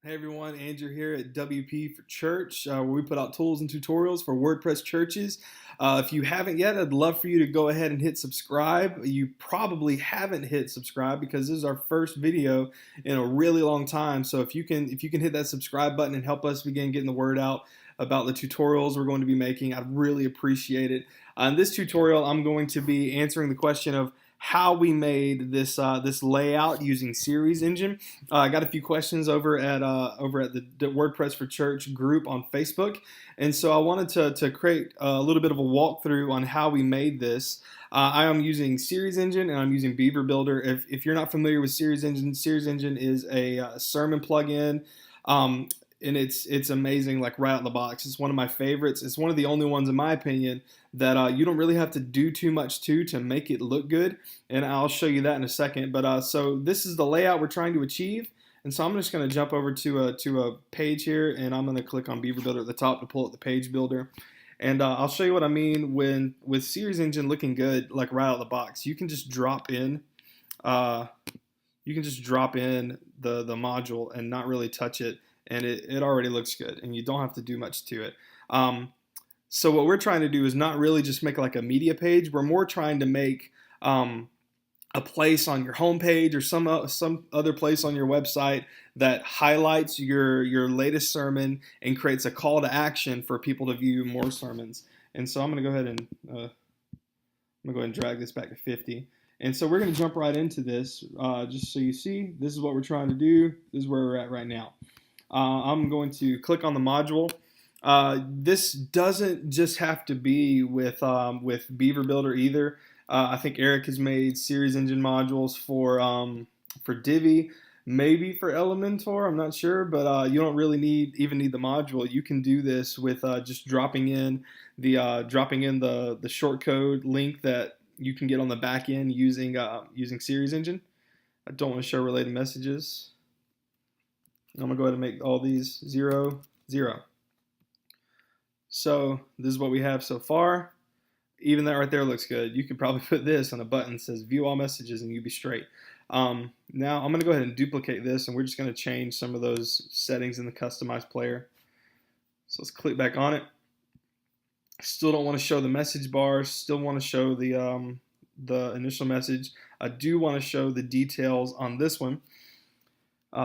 Hey everyone, Andrew here at WP for Church, where we put out tools and tutorials for WordPress churches. If you haven't yet, I'd love for you to go ahead and hit subscribe. You probably haven't hit subscribe because this is our first video in a really long time. So if you can hit that subscribe button and help us begin getting the word out about the tutorials we're going to be making, I'd really appreciate it. In this tutorial, I'm going to be answering the question of how we made this layout using Series Engine. I got a few questions over at the WordPress for Church group on Facebook, and so I wanted to create a little bit of a walkthrough on how we made this. I am using Series Engine and I'm using Beaver Builder. If you're not familiar with Series Engine is a sermon plugin. And it's amazing, like right out of the box. It's one of my favorites. It's one of the only ones, in my opinion, that you don't really have to do too much to make it look good. And I'll show you that in a second. But so this is the layout we're trying to achieve. And so I'm just going to jump over to a page here, and I'm going to click on Beaver Builder at the top to pull up the page builder. And I'll show you what I mean with Series Engine looking good, like right out of the box. You can just drop in. You can just drop in the module and not really touch it, and it already looks good, and you don't have to do much to it. So what we're trying to do is not really just make like a media page. We're more trying to make a place on your homepage or some other place on your website that highlights your latest sermon and creates a call to action for people to view more sermons. And so I'm going to go ahead and drag this back to 50. And so we're going to jump right into this, just so you see. This is what we're trying to do. This is where we're at right now. I'm going to click on the module. This doesn't just have to be with Beaver Builder either. I think Eric has made Series Engine modules for Divi, maybe for Elementor. I'm not sure, but you don't really even need the module. You can do this with just dropping in the shortcode link that you can get on the back end using Series Engine. I don't want to show related messages. I'm going to go ahead and make all these 0, 0. So this is what we have so far. Even that right there looks good. You could probably put this on a button that says view all messages and you'd be straight. Now I'm going to go ahead and duplicate this, and we're just going to change some of those settings in the customize player. So let's click back on it. Still don't want to show the message bar. Still want to show the initial message. I do want to show the details on this one.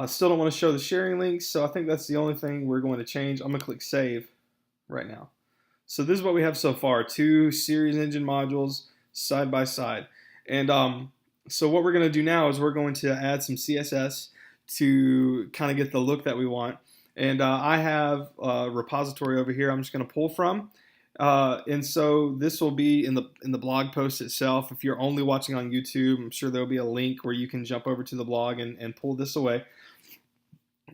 Still don't want to show the sharing links, so I think that's the only thing we're going to change. I'm going to click Save right now. So this is what we have so far, 2 Series Engine modules side by side. And so what we're going to do now is we're going to add some CSS to kind of get the look that we want. And I have a repository over here I'm just going to pull from. And so this will be in the blog post itself. If you're only watching on YouTube, I'm sure there'll be a link where you can jump over to the blog and pull this away.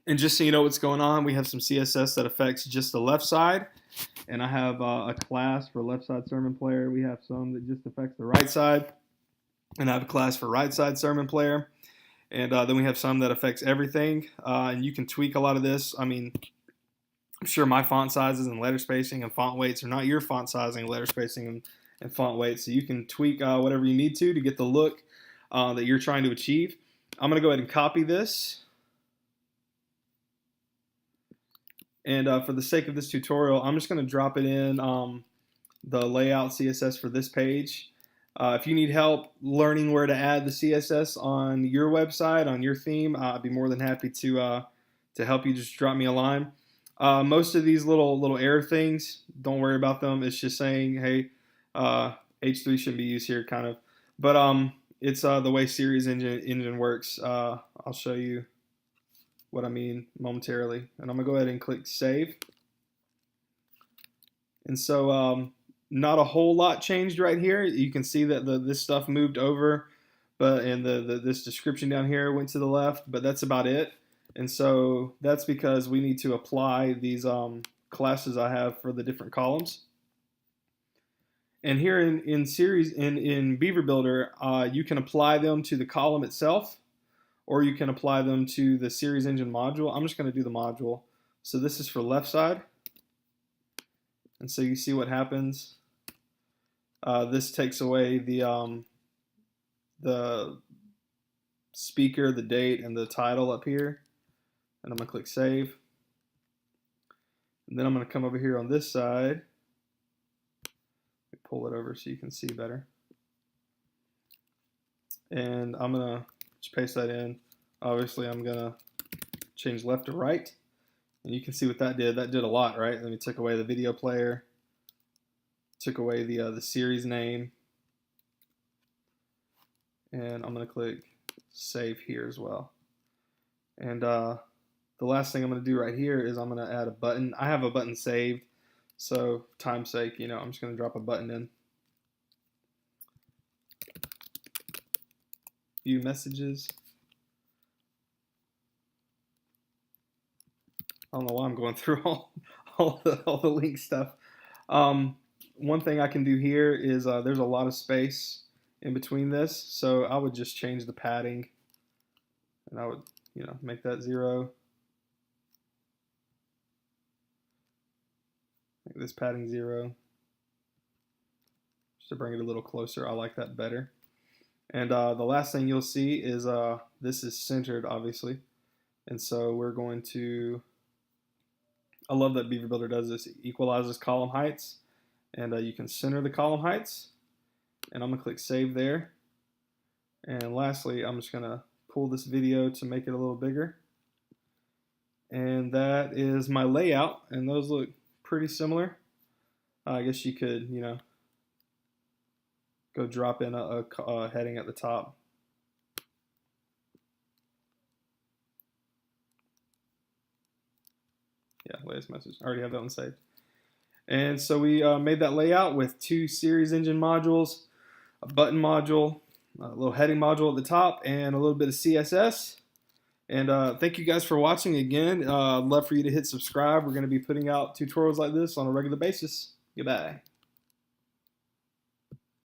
And just so you know what's going on, we have some CSS that affects just the left side. And I have a class for left side sermon player. We have some that just affects the right side. And I have a class for right side sermon player. And then we have some that affects everything. And you can tweak a lot of this. I mean, I'm sure my font sizes and letter spacing and font weights are not your font sizing, letter spacing, and font weights. So you can tweak whatever you need to get the look that you're trying to achieve. I'm going to go ahead and copy this. And for the sake of this tutorial, I'm just going to drop it in the layout CSS for this page. If you need help learning where to add the CSS on your website, on your theme, I'd be more than happy to help you. Just drop me a line. Most of these little error things, don't worry about them. It's just saying, hey, H3 shouldn't be used here, kind of. But it's the way Series Engine works. I'll show you what I mean momentarily. And I'm going to go ahead and click Save. And so not a whole lot changed right here. You can see that this stuff moved over, and this description down here went to the left, but that's about it. And so that's because we need to apply these classes I have for the different columns. And here in Beaver Builder, you can apply them to the column itself, or you can apply them to the Series Engine module. I'm just going to do the module. So this is for left side. And so you see what happens. This takes away the speaker, the date, and the title up here. and I'm going to click save. And then I'm going to come over here on this side. Pull it over so you can see better. And I'm going to just paste that in. Obviously, I'm going to change left to right. And you can see what that did. That did a lot, right? Then we took away the video player, took away the series name, and I'm going to click save here as well. And the last thing I'm going to do right here is I'm going to add a button. I have a button saved, so for time's sake, you know, I'm just going to drop a button in. View messages. I don't know why I'm going through all the link stuff. One thing I can do here is there's a lot of space in between this, so I would just change the padding, and I would, you know, make that 0. Make this padding 0, just to bring it a little closer. I like that better. And the last thing you'll see is this is centered, obviously, and so we're going to. I love that Beaver Builder does this. It equalizes column heights, and you can center the column heights. And I'm going to click save there. And lastly, I'm just going to pull this video to make it a little bigger. And that is my layout, and those look pretty similar. I guess you could, you know, go drop in a heading at the top. Yeah, latest message. I already have that one saved. And so we made that layout with 2 series engine modules, a button module, a little heading module at the top, and a little bit of CSS. And thank you guys for watching again. I'd love for you to hit subscribe. We're going to be putting out tutorials like this on a regular basis. Goodbye.